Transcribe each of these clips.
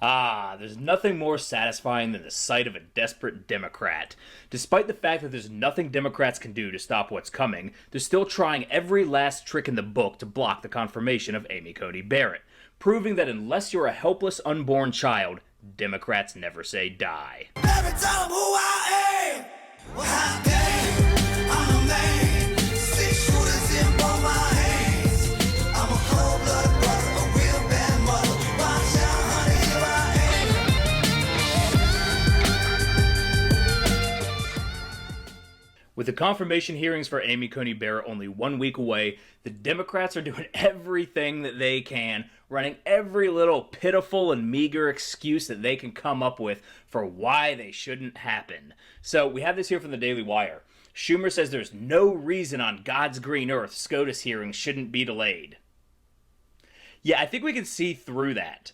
Ah, there's nothing more satisfying than the sight of a desperate Democrat. Despite the fact that there's nothing Democrats can do to stop what's coming, they're still trying every last trick in the book to block the confirmation of Amy Coney Barrett, proving that unless you're a helpless unborn child, Democrats never say die. Never tell them who I am. Well, how can I'm a man. Six shooters in both my hands. I'm a cold-blooded brother, a real bad mother. Watch out, honey, here I am. With the confirmation hearings for Amy Coney Barrett only 1 week away, the Democrats are doing everything that they can, running every little pitiful and meager excuse that they can come up with for why they shouldn't happen. So we have this here from the Daily Wire. Schumer says there's no reason on God's green earth SCOTUS hearings shouldn't be delayed. Yeah, I think we can see through that.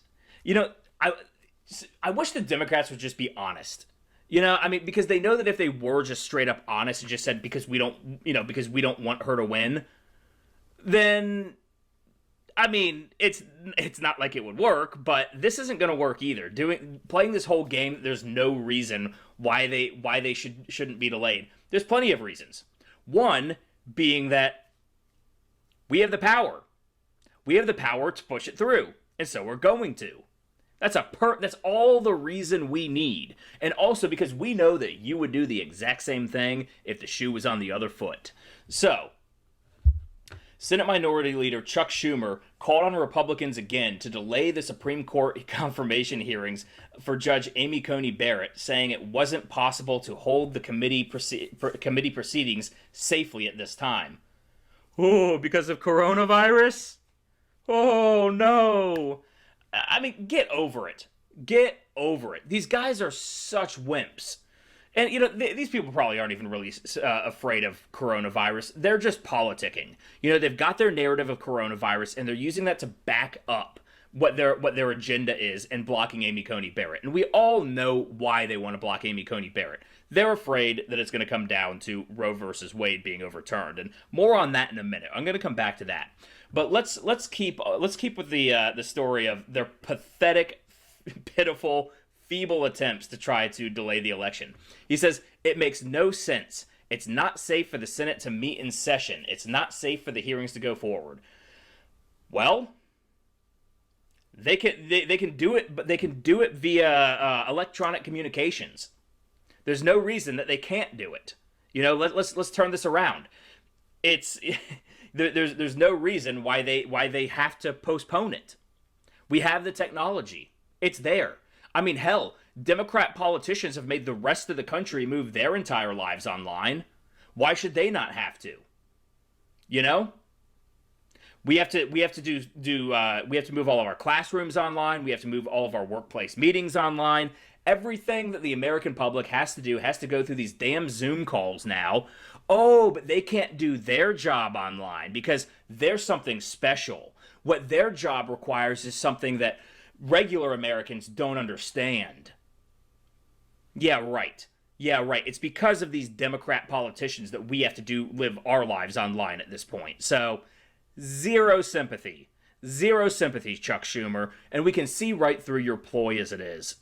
I wish the Democrats would just be honest. Because they know that if they were just straight up honest and just said because we don't want her to win, then it's not like it would work, but this isn't going to work either. Playing this whole game, there's no reason why they shouldn't be delayed. There's plenty of reasons. One being that we have the power. We have the power to push it through, and so we're going to. That's all the reason we need. And also because we know that you would do the exact same thing if the shoe was on the other foot. So, Senate Minority Leader Chuck Schumer called on Republicans again to delay the Supreme Court confirmation hearings for Judge Amy Coney Barrett, saying it wasn't possible to hold the committee proceedings safely at this time. Oh, because of coronavirus? Oh, no. Get over it. Get over it. These guys are such wimps. And, these people probably aren't even really afraid of coronavirus. They're just politicking. They've got their narrative of coronavirus, and they're using that to back up what their agenda is in blocking Amy Coney Barrett. And we all know why they want to block Amy Coney Barrett. They're afraid that it's going to come down to Roe versus Wade being overturned. And more on that in a minute. I'm going to come back to that. But let's keep with the story of their pathetic, pitiful, feeble attempts to try to delay the election. He says, it makes no sense. It's not safe for the Senate to meet in session. It's not safe for the hearings to go forward. Well, they can do it, but they can do it via electronic communications. There's no reason that they can't do it. Let's turn this around. It's there's no reason why they have to postpone it. We have the technology. It's there. Hell, Democrat politicians have made the rest of the country move their entire lives online. Why should they not have to? We have to move all of our classrooms online. We have to move all of our workplace meetings online. Everything that the American public has to do has to go through these damn Zoom calls now. Oh, but they can't do their job online because they're something special. What their job requires is something that regular Americans don't understand. Yeah, right. It's because of these Democrat politicians that we have to live our lives online at this point. So, zero sympathy. Zero sympathy, Chuck Schumer. And we can see right through your ploy as it is.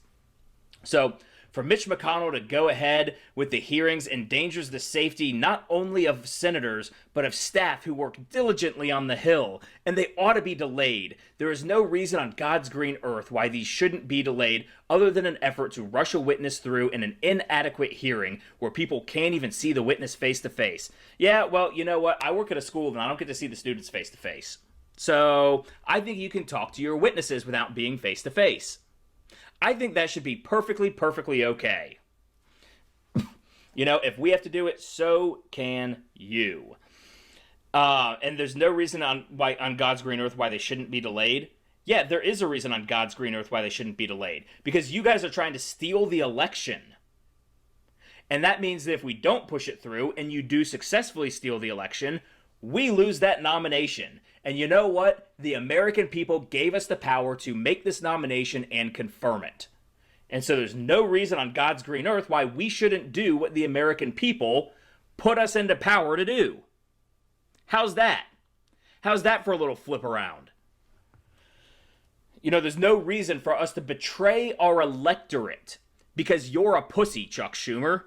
So, for Mitch McConnell to go ahead with the hearings endangers the safety not only of senators, but of staff who work diligently on the Hill, and they ought to be delayed. There is no reason on God's green earth why these shouldn't be delayed other than an effort to rush a witness through in an inadequate hearing where people can't even see the witness face to face. Yeah, well, you know what? I work at a school and I don't get to see the students face to face. So, I think you can talk to your witnesses without being face to face. I think that should be perfectly okay. If we have to do it, so can you. And there's no reason on God's green earth why they shouldn't be delayed. Yeah, there is a reason on God's green earth why they shouldn't be delayed. Because you guys are trying to steal the election. And that means that if we don't push it through and you do successfully steal the election, we lose that nomination. And you know what? The American people gave us the power to make this nomination and confirm it. And so there's no reason on God's green earth why we shouldn't do what the American people put us into power to do. How's that? How's that for a little flip around? There's no reason for us to betray our electorate because you're a pussy, Chuck Schumer.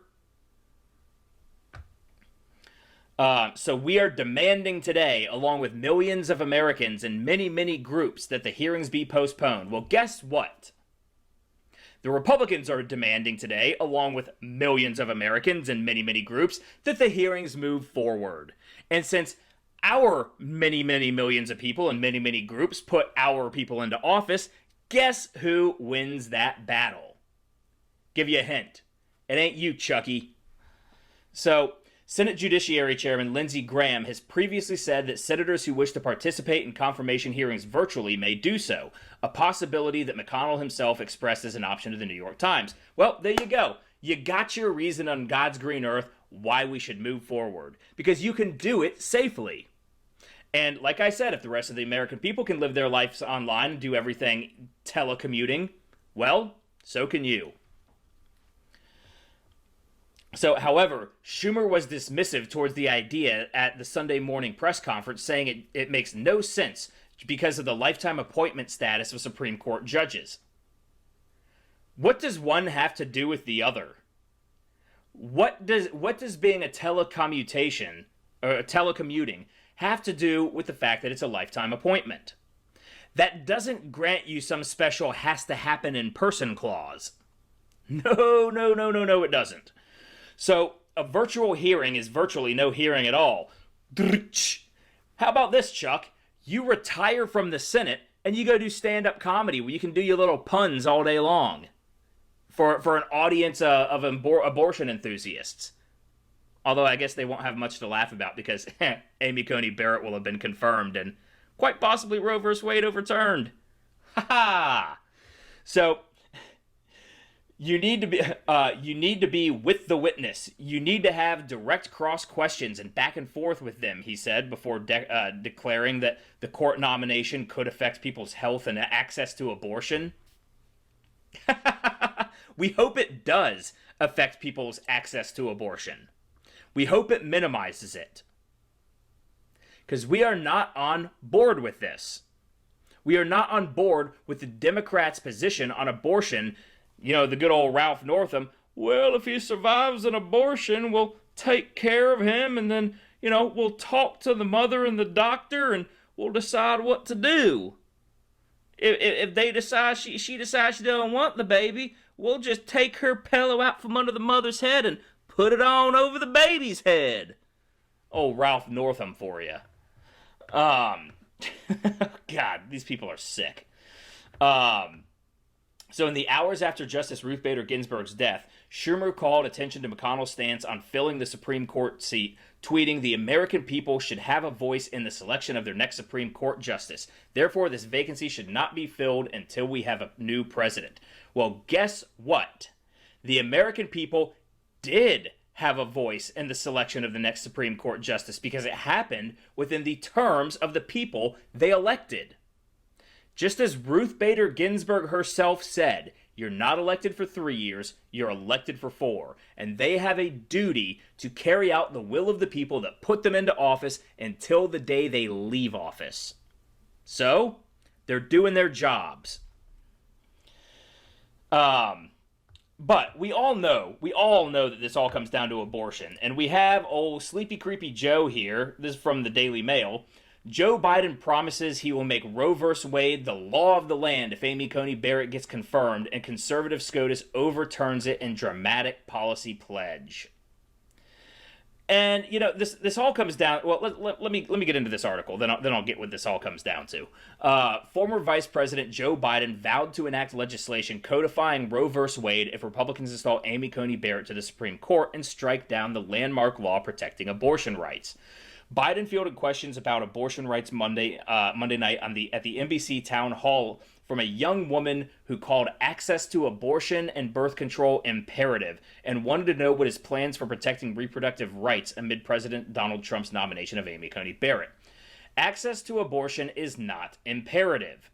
So we are demanding today, along with millions of Americans and many, many groups, that the hearings be postponed. Well, guess what? The Republicans are demanding today, along with millions of Americans and many, many groups, that the hearings move forward. And since our many, many millions of people and many, many groups put our people into office, guess who wins that battle? Give you a hint. It ain't you, Chucky. So, Senate Judiciary Chairman Lindsey Graham has previously said that senators who wish to participate in confirmation hearings virtually may do so, a possibility that McConnell himself expressed as an option to the New York Times. Well, there you go. You got your reason on God's green earth why we should move forward, because you can do it safely. And like I said, if the rest of the American people can live their lives online and do everything telecommuting, well, so can you. So, however, Schumer was dismissive towards the idea at the Sunday morning press conference, saying it makes no sense because of the lifetime appointment status of Supreme Court judges. What does one have to do with the other? What does being a telecommuting have to do with the fact that it's a lifetime appointment? That doesn't grant you some special has to happen in person clause. No, it doesn't. So, a virtual hearing is virtually no hearing at all. How about this, Chuck? You retire from the Senate and you go do stand-up comedy where you can do your little puns all day long for an audience of abortion enthusiasts. Although I guess they won't have much to laugh about because Amy Coney Barrett will have been confirmed and quite possibly Roe v. Wade overturned. Ha ha! So, You need to be with the witness. You need to have direct cross questions and back and forth with them, he said, before declaring that the court nomination could affect people's health and access to abortion. We hope it does affect people's access to abortion. We hope it minimizes it. Because we are not on board with this. We are not on board with the Democrats' position on abortion. The good old Ralph Northam, well, if he survives an abortion, we'll take care of him, and then, we'll talk to the mother and the doctor, and we'll decide what to do. If they decide, she decides she doesn't want the baby, we'll just take her pillow out from under the mother's head and put it on over the baby's head. Oh, Ralph Northam for you. God, these people are sick. So in the hours after Justice Ruth Bader Ginsburg's death, Schumer called attention to McConnell's stance on filling the Supreme Court seat, tweeting, "The American people should have a voice in the selection of their next Supreme Court justice. Therefore, this vacancy should not be filled until we have a new president." Well, guess what? The American people did have a voice in the selection of the next Supreme Court justice because it happened within the terms of the people they elected. Just as Ruth Bader Ginsburg herself said, you're not elected for 3 years, you're elected for 4. And they have a duty to carry out the will of the people that put them into office until the day they leave office. So, they're doing their jobs. But we all know that this all comes down to abortion. And we have old Sleepy Creepy Joe here, this is from the Daily Mail. Joe Biden promises he will make Roe v. Wade the law of the land if Amy Coney Barrett gets confirmed and conservative SCOTUS overturns it in dramatic policy pledge. And, this all comes down... Well, let me get into this article, then I'll get what this all comes down to. Former Vice President Joe Biden vowed to enact legislation codifying Roe v. Wade if Republicans install Amy Coney Barrett to the Supreme Court and strike down the landmark law protecting abortion rights. Biden fielded questions about abortion rights Monday night at the NBC town hall from a young woman who called access to abortion and birth control imperative and wanted to know what his plans for protecting reproductive rights amid President Donald Trump's nomination of Amy Coney Barrett. Access to abortion is not imperative.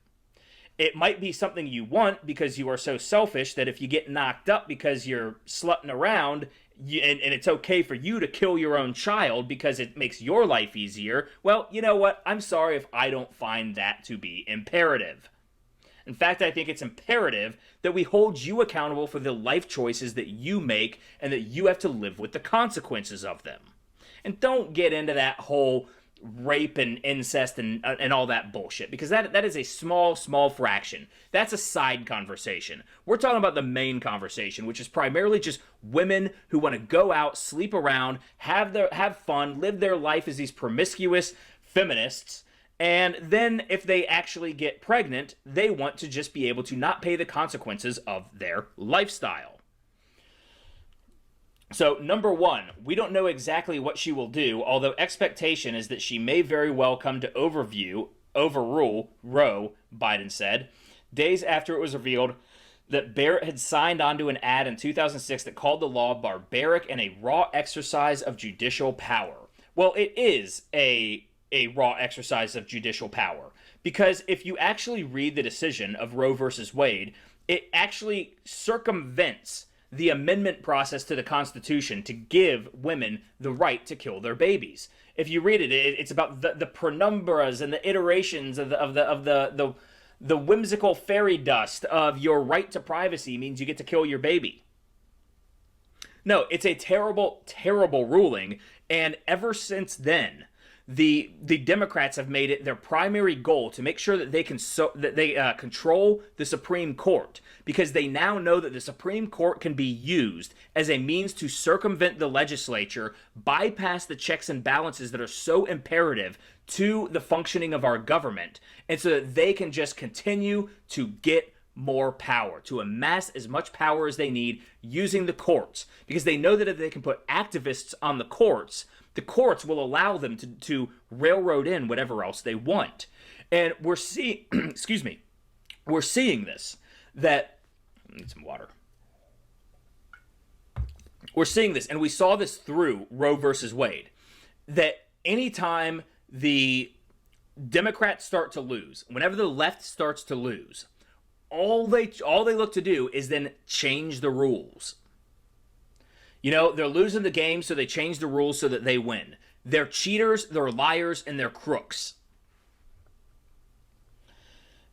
It might be something you want because you are so selfish that if you get knocked up because you're slutting around, and it's okay for you to kill your own child because it makes your life easier, well, you know what? I'm sorry if I don't find that to be imperative. In fact, I think it's imperative that we hold you accountable for the life choices that you make and that you have to live with the consequences of them. And don't get into that whole rape and incest and all that bullshit, because that is a small fraction. That's a side conversation. We're talking about the main conversation, which is primarily just women who want to go out, sleep around, have fun, live their life as these promiscuous feminists, and then if they actually get pregnant, they want to just be able to not pay the consequences of their lifestyle. So, number one, we don't know exactly what she will do, although expectation is that she may very well come to overrule Roe, Biden said, days after it was revealed that Barrett had signed onto an ad in 2006 that called the law barbaric and a raw exercise of judicial power. Well, it is a raw exercise of judicial power, because if you actually read the decision of Roe versus Wade, it actually circumvents the amendment process to the Constitution to give women the right to kill their babies. If you read it, it's about the penumbras and the iterations of the whimsical fairy dust of your right to privacy means you get to kill your baby. No, it's a terrible, terrible ruling, and ever since then, the Democrats have made it their primary goal to make sure that they can control the Supreme Court, because they now know that the Supreme Court can be used as a means to circumvent the legislature, bypass the checks and balances that are so imperative to the functioning of our government, and so that they can just continue to get more power, to amass as much power as they need using the courts, because they know that if they can put activists on the courts will allow them to railroad in whatever else they want. And we're seeing, we're seeing this, that, I need some water. We're seeing this, and we saw this through Roe versus Wade, that anytime the Democrats start to lose, whenever the left starts to lose, all they look to do is then change the rules. You know, they're losing the game, so they change the rules so that they win. They're cheaters, they're liars, and they're crooks.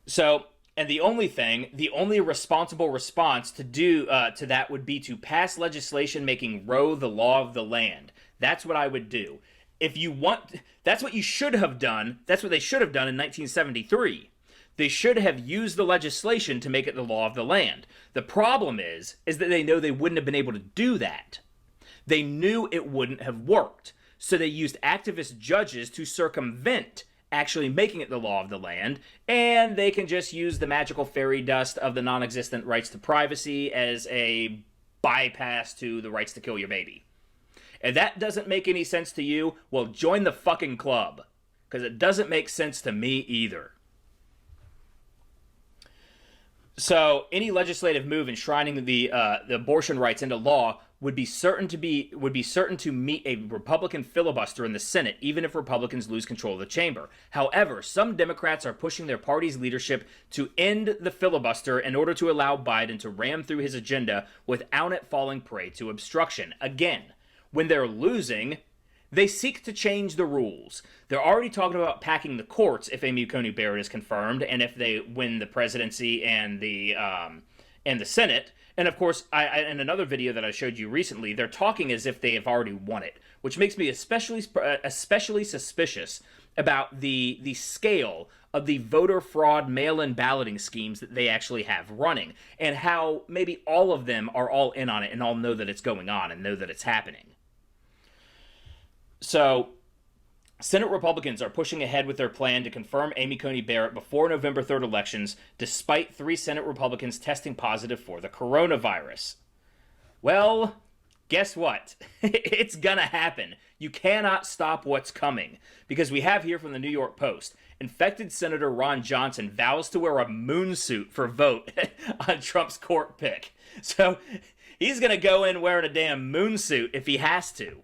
So, and the only responsible response to do to that would be to pass legislation making Roe the law of the land. That's what I would do. If you want, that's what you should have done. That's what they should have done in 1973. They should have used the legislation to make it the law of the land. The problem is that they know they wouldn't have been able to do that. They knew it wouldn't have worked. So they used activist judges to circumvent actually making it the law of the land, and they can just use the magical fairy dust of the non-existent rights to privacy as a bypass to the rights to kill your baby. If that doesn't make any sense to you, well, join the fucking club, because it doesn't make sense to me either. So any legislative move enshrining the abortion rights into law would be certain to meet a Republican filibuster in the Senate, even if Republicans lose control of the chamber. However, some Democrats are pushing their party's leadership to end the filibuster in order to allow Biden to ram through his agenda without it falling prey to obstruction. Again, when they're losing, they seek to change the rules. They're already talking about packing the courts if Amy Coney Barrett is confirmed, and if they win the presidency and the Senate. And of course, in another video that I showed you recently, they're talking as if they have already won it, which makes me especially suspicious about the scale of the voter fraud mail-in balloting schemes that they actually have running, and how maybe all of them are all in on it and all know that it's going on and know that it's happening. So, Senate Republicans are pushing ahead with their plan to confirm Amy Coney Barrett before November 3rd elections, despite 3 Senate Republicans testing positive for the coronavirus. Well, guess what? It's gonna happen. You cannot stop what's coming, because we have here from the New York Post, infected Senator Ron Johnson vows to wear a moon suit for vote on Trump's court pick. So, he's gonna go in wearing a damn moon suit if he has to.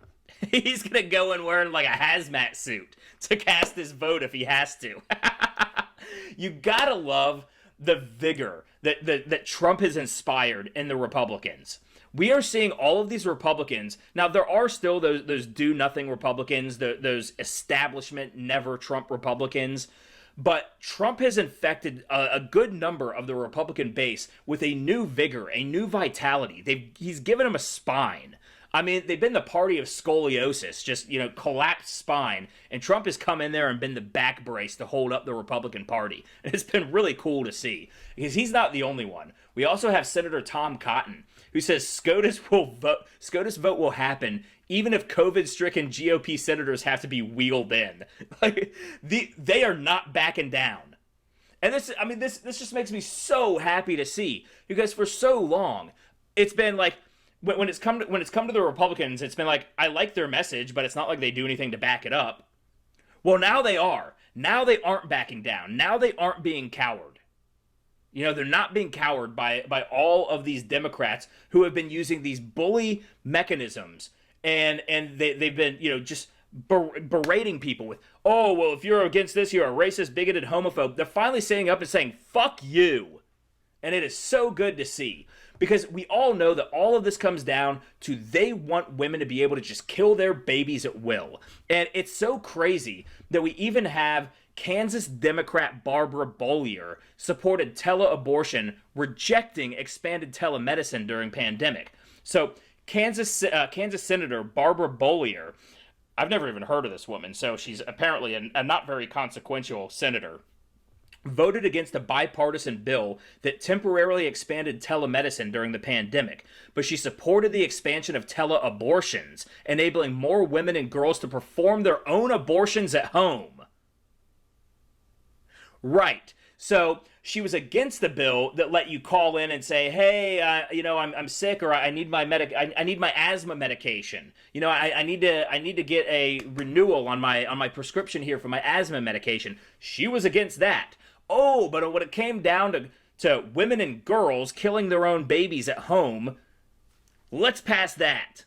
He's going to go in wearing like a hazmat suit to cast his vote if he has to. You got to love the vigor that Trump has inspired in the Republicans. We are seeing all of these Republicans. Now, there are still those do-nothing Republicans, those establishment, never-Trump Republicans. But Trump has infected a good number of the Republican base with a new vigor, a new vitality. He's given them a spine. I mean, they've been the party of scoliosis, just, collapsed spine. And Trump has come in there and been the back brace to hold up the Republican Party. And it's been really cool to see, because he's not the only one. We also have Senator Tom Cotton, who says SCOTUS vote will happen even if COVID-stricken GOP senators have to be wheeled in. They are not backing down. And this just makes me so happy to see, because for so long it's been like, when it's come to the Republicans, it's been like, I like their message, but it's not like they do anything to back it up. Well, now they are. Now they aren't backing down. Now they aren't being cowed. They're not being cowered by all of these Democrats who have been using these bully mechanisms, and they've been, just berating people with, oh, well, if you're against this, you're a racist, bigoted, homophobe. They're finally standing up and saying, fuck you. And it is so good to see. Because we all know that all of this comes down to they want women to be able to just kill their babies at will. And it's so crazy that we even have Kansas Democrat Barbara Bollier supported tele-abortion, rejecting expanded telemedicine during pandemic. So Kansas Senator Barbara Bollier, I've never even heard of this woman, so she's apparently a not very consequential senator, voted against a bipartisan bill that temporarily expanded telemedicine during the pandemic, but she supported the expansion of tele-abortions, enabling more women and girls to perform their own abortions at home. Right. So she was against the bill that let you call in and say, hey, I'm sick, or I need I need my asthma medication. I need to get a renewal on my prescription here for my asthma medication. She was against that. Oh, but when it came down to women and girls killing their own babies at home, let's pass that.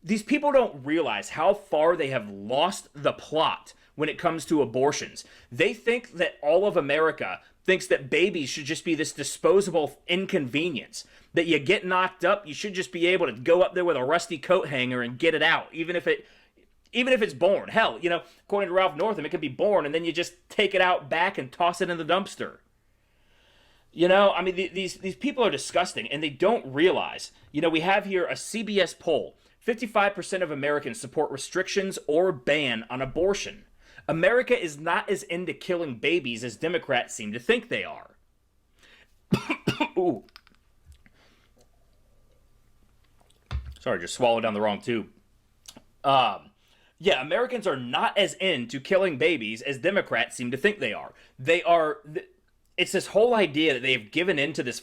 These people don't realize how far they have lost the plot when it comes to abortions. They think that all of America thinks that babies should just be this disposable inconvenience. That you get knocked up, you should just be able to go up there with a rusty coat hanger and get it out, even if it's born. Hell, according to Ralph Northam, it could be born and then you just take it out back and toss it in the dumpster. These people are disgusting, and they don't realize. We have here a CBS poll. 55% of Americans support restrictions or ban on abortion. America is not as into killing babies as Democrats seem to think they are. Ooh. Sorry, just swallowed down the wrong tube. Yeah, Americans are not as into killing babies as Democrats seem to think they are. It's this whole idea that they've given into this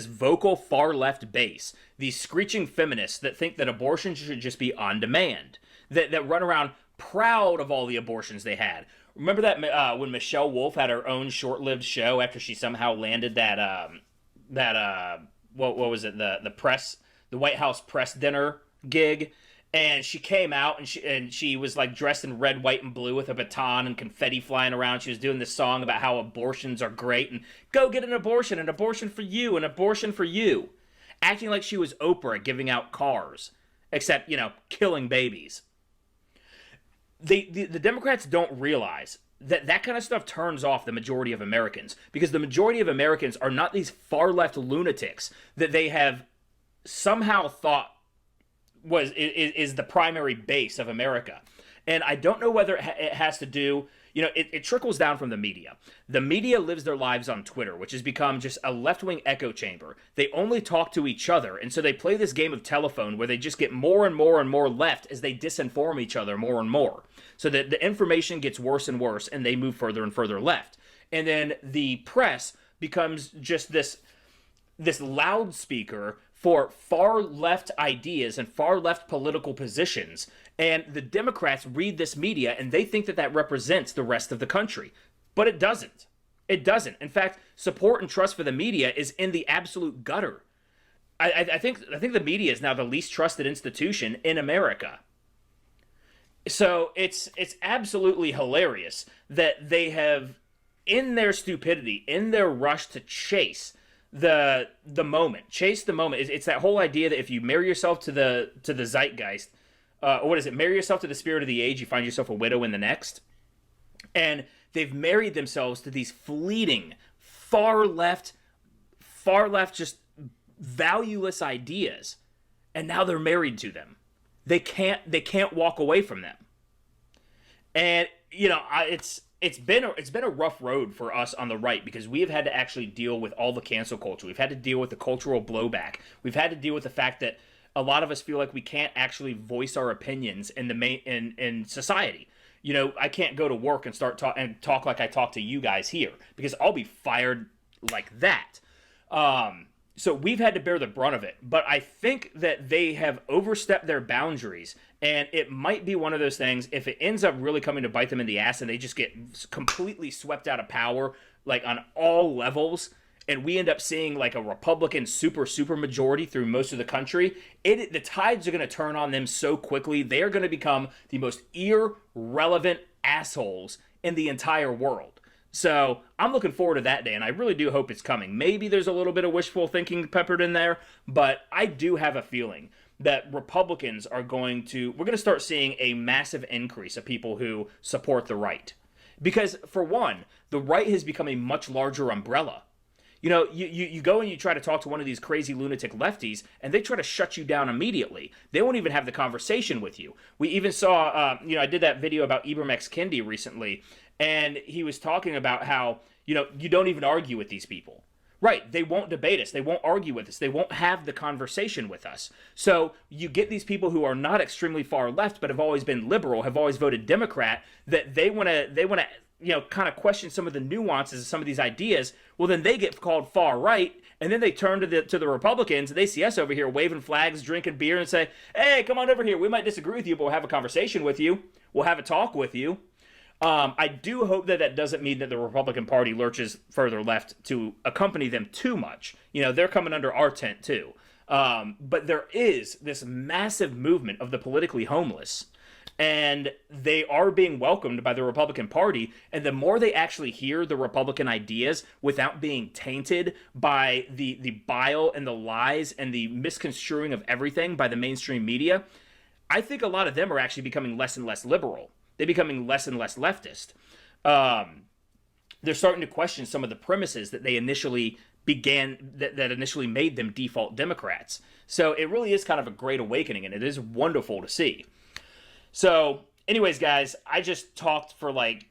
vocal far left base, these screeching feminists that think that abortion should just be on demand, that run around proud of all the abortions they had. Remember that when Michelle Wolf had her own short-lived show after she somehow landed what was it, the White House press dinner gig? And she came out and she was like dressed in red, white, and blue with a baton and confetti flying around. She was doing this song about how abortions are great and go get an abortion for you, an abortion for you. Acting like she was Oprah giving out cars, except, killing babies. The Democrats don't realize that kind of stuff turns off the majority of Americans, because the majority of Americans are not these far left lunatics that they have somehow thought is the primary base of America. And I don't know whether it has to do, it trickles down from the media. The media lives their lives on Twitter, which has become just a left-wing echo chamber. They only talk to each other, and so they play this game of telephone where they just get more and more and more left as they disinform each other more and more. So that the information gets worse and worse, and they move further and further left. And then the press becomes just this loudspeaker for far left ideas and far left political positions. And the Democrats read this media and they think that represents the rest of the country. But it doesn't. It doesn't. In fact, support and trust for the media is in the absolute gutter. I think the media is now the least trusted institution in America. So it's absolutely hilarious that they have, in their stupidity, in their rush to chase the moment. Chase the moment. It's that whole idea that if you marry yourself to the zeitgeist, or what is it? Marry yourself to the spirit of the age, you find yourself a widow in the next. And they've married themselves to these fleeting, far left, just valueless ideas, and now they're married to them. They can't walk away from them. And it's been a rough road for us on the right, because we have had to actually deal with all the cancel culture. We've had to deal with the cultural blowback. We've had to deal with the fact that a lot of us feel like we can't actually voice our opinions in society. I can't go to work and talk like I talk to you guys here, because I'll be fired like that. So we've had to bear the brunt of it. But I think that they have overstepped their boundaries, and it might be one of those things, if it ends up really coming to bite them in the ass and they just get completely swept out of power, like on all levels, and we end up seeing like a Republican super majority through most of the country, the tides are going to turn on them so quickly. They are going to become the most irrelevant assholes in the entire world. So I'm looking forward to that day, and I really do hope it's coming. Maybe there's a little bit of wishful thinking peppered in there, but I do have a feeling that Republicans we're going to start seeing a massive increase of people who support the right. Because, for one, the right has become a much larger umbrella. You go and you try to talk to one of these crazy lunatic lefties, and they try to shut you down immediately. They won't even have the conversation with you. We even saw, I did that video about Ibram X. Kendi recently, and he was talking about how, you don't even argue with these people. Right, they won't debate us. They won't argue with us. They won't have the conversation with us. So you get these people who are not extremely far left, but have always been liberal, have always voted Democrat, that they want to kind of question some of the nuances of some of these ideas. Well, then they get called far right, and then they turn to the Republicans, and they see us over here waving flags, drinking beer, and say, hey, come on over here. We might disagree with you, but we'll have a conversation with you. We'll have a talk with you. I do hope that doesn't mean that the Republican Party lurches further left to accompany them too much. They're coming under our tent too. But there is this massive movement of the politically homeless, and they are being welcomed by the Republican Party. And the more they actually hear the Republican ideas without being tainted by the bile and the lies and the misconstruing of everything by the mainstream media, I think a lot of them are actually becoming less and less liberal. They're becoming less and less leftist. They're starting to question some of the premises that they initially that initially made them default Democrats. So it really is kind of a great awakening, and it is wonderful to see. So anyways, guys, I just talked for like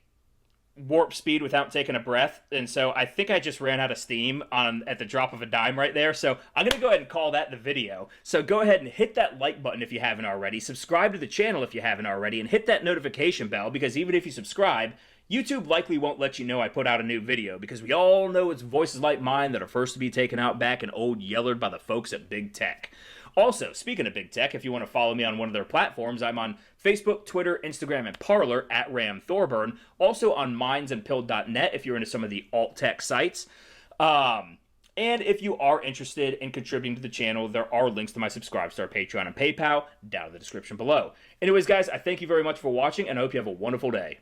warp speed without taking a breath, and so I think I just ran out of steam at the drop of a dime right there. So I'm gonna go ahead and call that the video. So go ahead and hit that like button if you haven't already, subscribe to the channel if you haven't already, and hit that notification bell, because even if you subscribe, YouTube likely won't let you know I put out a new video, because we all know it's voices like mine that are first to be taken out back and old yellered by the folks at Big Tech. Also, speaking of Big Tech, if you want to follow me on one of their platforms, I'm on Facebook, Twitter, Instagram, and Parler at Ram Thorburn. Also on mindsandpill.net if you're into some of the alt-tech sites. And if you are interested in contributing to the channel, there are links to my Subscribestar, Patreon, and PayPal down in the description below. Anyways, guys, I thank you very much for watching, and I hope you have a wonderful day.